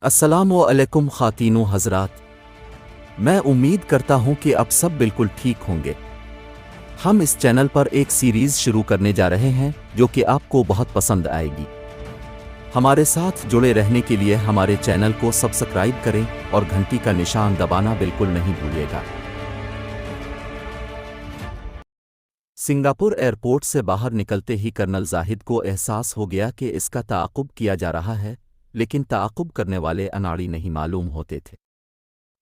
अस्सलामु अलैकुम ख़ातीनो हज़रात। मैं उम्मीद करता हूं कि अब सब बिल्कुल ठीक होंगे। हम इस चैनल पर एक सीरीज़ शुरू करने जा रहे हैं जो कि आपको बहुत पसंद आएगी। हमारे साथ जुड़े रहने के लिए हमारे चैनल को सब्सक्राइब करें और घंटी का निशान दबाना बिल्कुल नहीं भूलिएगा। सिंगापुर एयरपोर्ट से बाहर निकलते ही कर्नल जाहिद को एहसास हो गया कि इसका ताक़ुब किया जा रहा है, लेकिन ताक़ुब करने वाले अनाड़ी नहीं मालूम होते थे।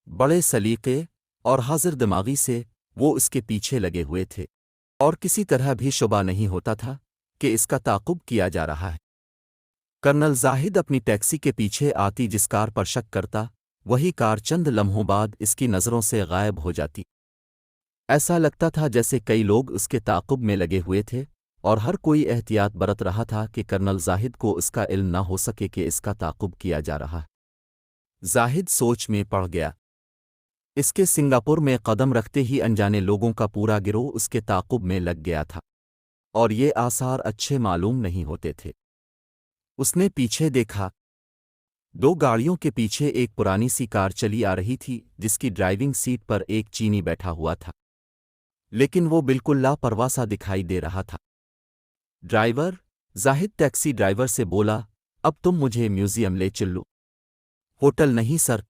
बड़े सलीके और हाजिर दिमागी से वो इसके पीछे लगे हुए थे और किसी तरह भी शुबा नहीं होता था कि इसका ताक़ुब किया जा रहा है। कर्नल जाहिद अपनी टैक्सी के पीछे आती जिस कार पर शक करता, वही कार चंद लम्हों बाद इसकी नज़रों से गायब हो जाती। ऐसा लगता था जैसे कई लोग उसके ताक़ुब में लगे हुए थे और हर कोई एहतियात बरत रहा था कि कर्नल जाहिद को इसका इल्म न हो सके कि इसका ताक़ुब किया जा रहा है। जाहिद सोच में पड़ गया। इसके सिंगापुर में कदम रखते ही अनजाने लोगों का पूरा गिरोह उसके ताक़ुब में लग गया था और ये आसार अच्छे मालूम नहीं होते थे। उसने पीछे देखा। दो गाड़ियों के पीछे एक पुरानी सी कार चली आ रही थी जिसकी ड्राइविंग सीट पर एक चीनी बैठा हुआ था, लेकिन वो बिल्कुल लापरवाह सा दिखाई दे रहा था। ड्राइवर, जाहिद टैक्सी ड्राइवर से बोला, अब तुम मुझे म्यूजियम ले चलो। होटल नहीं सर।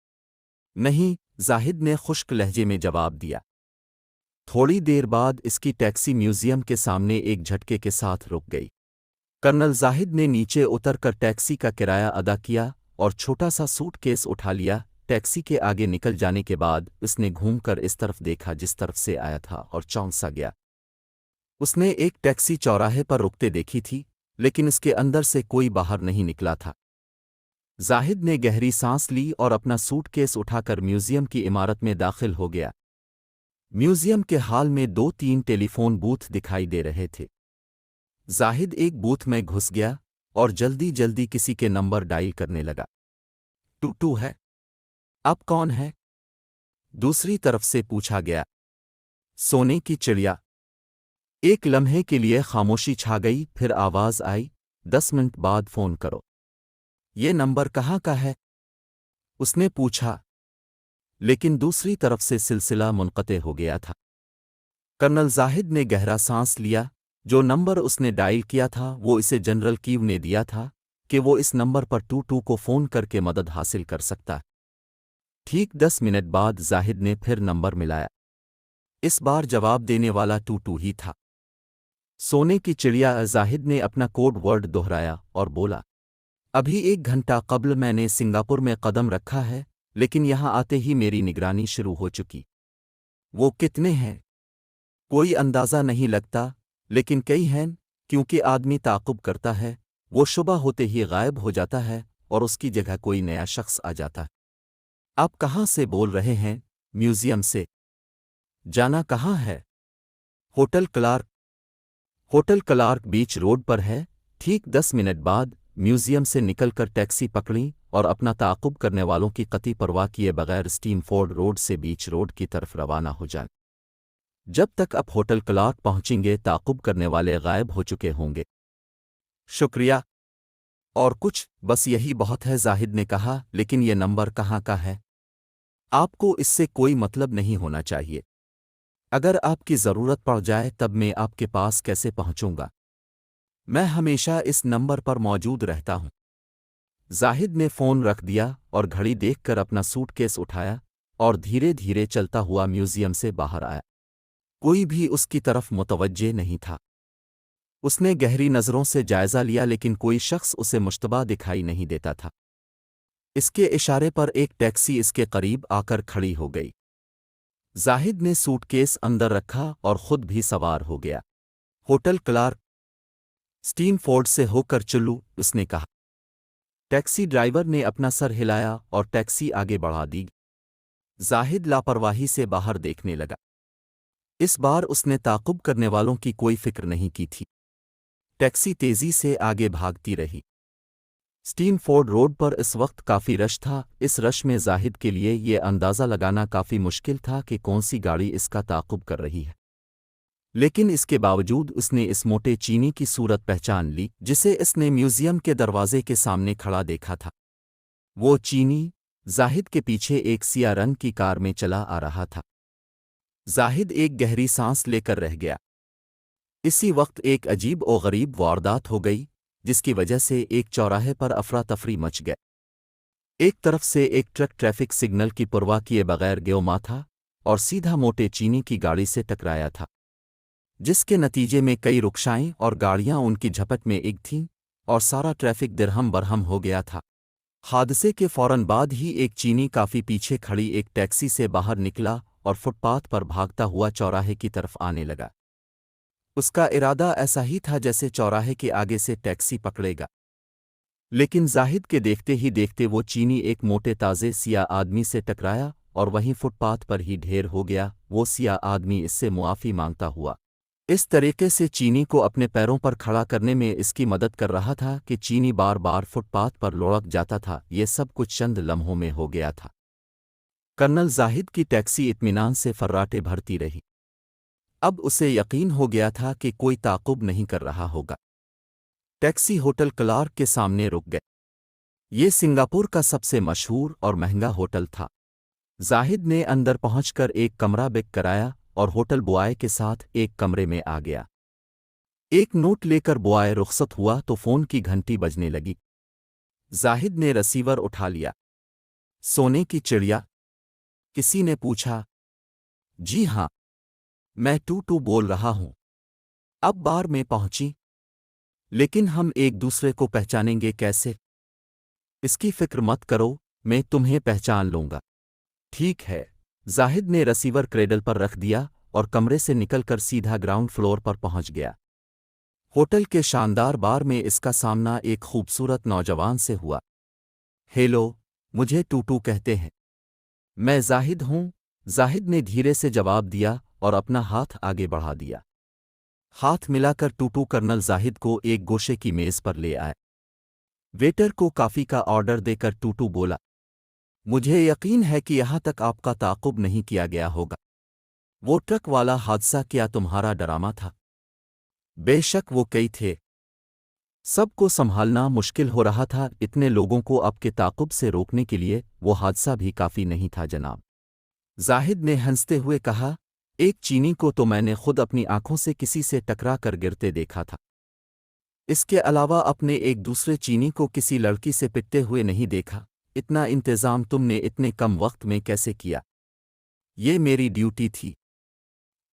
नहीं, जाहिद ने खुश्क लहजे में जवाब दिया। थोड़ी देर बाद इसकी टैक्सी म्यूजियम के सामने एक झटके के साथ रुक गई। कर्नल जाहिद ने नीचे उतरकर टैक्सी का किराया अदा किया और छोटा सा सूटकेस उठा लिया। टैक्सी के आगे निकल जाने के बाद उसने घूमकर इस तरफ देखा जिस तरफ से आया था और चौंक सा गया। उसने एक टैक्सी चौराहे पर रुकते देखी थी, लेकिन इसके अंदर से कोई बाहर नहीं निकला था। जाहिद ने गहरी सांस ली और अपना सूटकेस उठाकर म्यूजियम की इमारत में दाखिल हो गया। म्यूजियम के हाल में 2-3 टेलीफोन बूथ दिखाई दे रहे थे। जाहिद एक बूथ में घुस गया और जल्दी जल्दी किसी के नंबर डायल करने लगा। टू है। अब कौन है? दूसरी तरफ से पूछा गया। सोने की चिड़िया। एक लम्हे के लिए खामोशी छा गई, फिर आवाज आई, 10 मिनट बाद फोन करो। ये नंबर कहाँ का है? उसने पूछा, लेकिन दूसरी तरफ से सिलसिला मुनक़ते हो गया था। कर्नल जाहिद ने गहरा सांस लिया। जो नंबर उसने डायल किया था वो इसे जनरल कीव ने दिया था कि वो इस नंबर पर टू को फ़ोन करके मदद हासिल कर सकता। ठीक 10 मिनट बाद जाहिद ने फिर नंबर मिलाया। इस बार जवाब देने वाला टू ही था। सोने की चिड़िया। जाहिद ने अपना कोड वर्ड दोहराया और बोला, अभी 1 घंटा कबल मैंने सिंगापुर में कदम रखा है, लेकिन यहाँ आते ही मेरी निगरानी शुरू हो चुकी। वो कितने हैं? कोई अंदाज़ा नहीं लगता, लेकिन कई हैं, क्योंकि आदमी ताक़ुब करता है, वो शुबा होते ही गायब हो जाता है और उसकी जगह कोई नया शख्स आ जाता है। आप कहाँ से बोल रहे हैं? म्यूजियम से। जाना कहाँ है? Hotel Clark. Hotel Clark beach road पर है। ठीक 10 मिनट बाद म्यूजियम से निकलकर टैक्सी पकड़ी और अपना ताक़ुब करने वालों की कतई परवाह किए बगैर स्टीमफोर्ड रोड से बीच रोड की तरफ रवाना हो जाए। जब तक आप होटल क्लार्क पहुंचेंगे ताक़ुब करने वाले गायब हो चुके होंगे। शुक्रिया। और कुछ? बस यही बहुत है, जाहिद ने कहा, लेकिन ये नंबर कहाँ का है? आपको इससे कोई मतलब नहीं होना चाहिए। अगर आपकी ज़रूरत पड़ जाए तब मैं आपके पास कैसे पहुंचूंगा? मैं हमेशा इस नंबर पर मौजूद रहता हूं। जाहिद ने फ़ोन रख दिया और घड़ी देखकर अपना सूटकेस उठाया और धीरे धीरे चलता हुआ म्यूजियम से बाहर आया। कोई भी उसकी तरफ मुतवज्जे नहीं था। उसने गहरी नज़रों से जायज़ा लिया, लेकिन कोई शख्स उसे मुश्तबा दिखाई नहीं देता था। इसके इशारे पर एक टैक्सी इसके करीब आकर खड़ी हो गई। जाहिद ने सूटकेस अंदर रखा और खुद भी सवार हो गया। होटल क्लार्क, स्टीमफोर्ड से होकर चलूं, उसने कहा। टैक्सी ड्राइवर ने अपना सर हिलाया और टैक्सी आगे बढ़ा दी। जाहिद लापरवाही से बाहर देखने लगा। इस बार उसने ताक़ुब करने वालों की कोई फिक्र नहीं की थी। टैक्सी तेज़ी से आगे भागती रही। स्टीमफोर्ड रोड पर इस वक्त काफ़ी रश था। इस रश में जाहिद के लिए ये अंदाज़ा लगाना काफ़ी मुश्किल था कि कौन सी गाड़ी इसका ताक़ुब कर रही है, लेकिन इसके बावजूद उसने इस मोटे चीनी की सूरत पहचान ली जिसे इसने म्यूजियम के दरवाजे के सामने खड़ा देखा था। وہ چینی زاہد کے پیچھے ایک سیاہ رنگ کی کار میں چلا آ رہا تھا۔ زاہد ایک گہری سانس لے کر رہ گیا۔ اسی وقت ایک عجیب و غریب واردات ہو گئی، جس کی وجہ سے ایک چوراہے پر افراتفری مچ گئے۔ ایک طرف سے ایک ٹرک ٹریفک سگنل کی پرواہ کیے بغیر گیوما تھا اور سیدھا موٹے چینی کی گاڑی سے ٹکرایا تھا، جس کے نتیجے میں کئی رکشائیں اور گاڑیاں ان کی جھپٹ میں اگ تھیں اور سارا ٹریفک درہم برہم ہو گیا تھا۔ حادثے کے فوراً بعد ہی ایک چینی کافی پیچھے کھڑی ایک ٹیکسی سے باہر نکلا اور فٹ پاتھ پر بھاگتا ہوا چوراہے کی طرف آنے لگا۔ اس کا ارادہ ایسا ہی تھا جیسے چوراہے کے آگے سے ٹیکسی پکڑے گا، لیکن زاہد کے دیکھتے ہی دیکھتے وہ چینی ایک موٹے تازے سیاہ آدمی سے ٹکرایا اور وہیں فٹ پاتھ پر ہی ڈھیر ہو گیا۔ وہ سیاہ آدمی اس سے معافی مانگتا ہوا اس طریقے سے چینی کو اپنے پیروں پر کھڑا کرنے میں اس کی مدد کر رہا تھا کہ چینی بار بار فٹ پاتھ پر لڑک جاتا تھا۔ یہ سب کچھ چند لمحوں میں ہو گیا تھا۔ کرنل زاہد کی ٹیکسی اطمینان سے فراٹے بھرتی رہی۔ اب اسے یقین ہو گیا تھا کہ کوئی تعاقب نہیں کر رہا ہوگا۔ ٹیکسی ہوٹل کلارک کے سامنے رک گئے۔ یہ سنگاپور کا سب سے مشہور اور مہنگا ہوٹل تھا۔ زاہد نے اندر پہنچ کر ایک کمرہ بک کرایا اور ہوٹل بوائے کے ساتھ ایک کمرے میں آ گیا۔ ایک نوٹ لے کر بوائے رخصت ہوا تو فون کی گھنٹی بجنے لگی۔ زاہد نے رسیور اٹھا لیا۔ سونے کی چڑیا؟ کسی نے پوچھا۔ جی ہاں، میں ٹوٹو بول رہا ہوں۔ اب بار میں پہنچی، لیکن ہم ایک دوسرے کو پہچانیں گے کیسے؟ اس کی فکر مت کرو، میں تمہیں پہچان لوں گا۔ ٹھیک ہے۔ زاہد نے رسیور کریڈل پر رکھ دیا اور کمرے سے نکل کر سیدھا گراؤنڈ فلور پر پہنچ گیا۔ ہوٹل کے شاندار بار میں اس کا سامنا ایک خوبصورت نوجوان سے ہوا۔ ہیلو، مجھے ٹوٹو کہتے ہیں۔ میں زاہد ہوں، زاہد نے دھیرے سے جواب دیا اور اپنا ہاتھ آگے بڑھا دیا۔ ہاتھ ملا کر ٹوٹو کرنل زاہد کو ایک گوشے کی میز پر لے آئے۔ ویٹر کو کافی کا آرڈر دے کر ٹوٹو بولا، مجھے یقین ہے کہ یہاں تک آپ کا تعاقب نہیں کیا گیا ہوگا۔ وہ ٹرک والا حادثہ کیا تمہارا ڈرامہ تھا؟ بے شک وہ کئی تھے۔ سب کو سنبھالنا مشکل ہو رہا تھا، اتنے لوگوں کو اب کے تعاقب سے روکنے کے لیے وہ حادثہ بھی کافی نہیں تھا جناب۔ زاہد نے ہنستے ہوئے کہا، ایک چینی کو تو میں نے خود اپنی آنکھوں سے کسی سے ٹکرا کر گرتے دیکھا تھا۔ اس کے علاوہ اپنے ایک دوسرے چینی کو کسی لڑکی سے پٹتے ہوئے نہیں دیکھا۔ اتنا انتظام تم نے اتنے کم وقت میں کیسے کیا؟ یہ میری ڈیوٹی تھی۔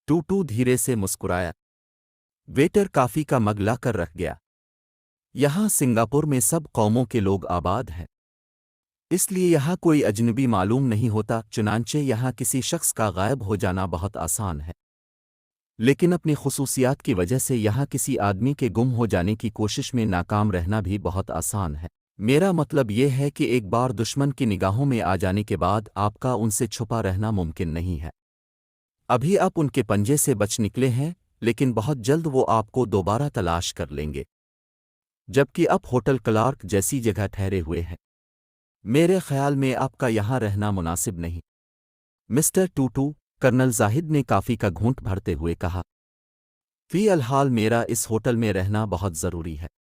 ٹوٹو دھیرے سے مسکرایا۔ ویٹر کافی کا مگ لا کر رکھ گیا۔ یہاں سنگاپور میں سب قوموں کے لوگ آباد ہیں، اس لیے یہاں کوئی اجنبی معلوم نہیں ہوتا، چنانچہ یہاں کسی شخص کا غائب ہو جانا بہت آسان ہے، لیکن اپنی خصوصیات کی وجہ سے یہاں کسی آدمی کے گم ہو جانے کی کوشش میں ناکام رہنا بھی بہت آسان ہے۔ میرا مطلب یہ ہے کہ ایک بار دشمن کی نگاہوں میں آ جانے کے بعد آپ کا ان سے چھپا رہنا ممکن نہیں ہے۔ ابھی آپ ان کے پنجے سے بچ نکلے ہیں، لیکن بہت جلد وہ آپ کو دوبارہ تلاش کر لیں گے، جبکہ آپ ہوٹل کلارک جیسی جگہ ٹھہرے ہوئے ہیں۔ میرے خیال میں آپ کا یہاں رہنا مناسب نہیں۔ مسٹر ٹوٹو، کرنل زاہد نے کافی کا گھونٹ بھرتے ہوئے کہا، فی الحال میرا اس ہوٹل میں رہنا بہت ضروری ہے۔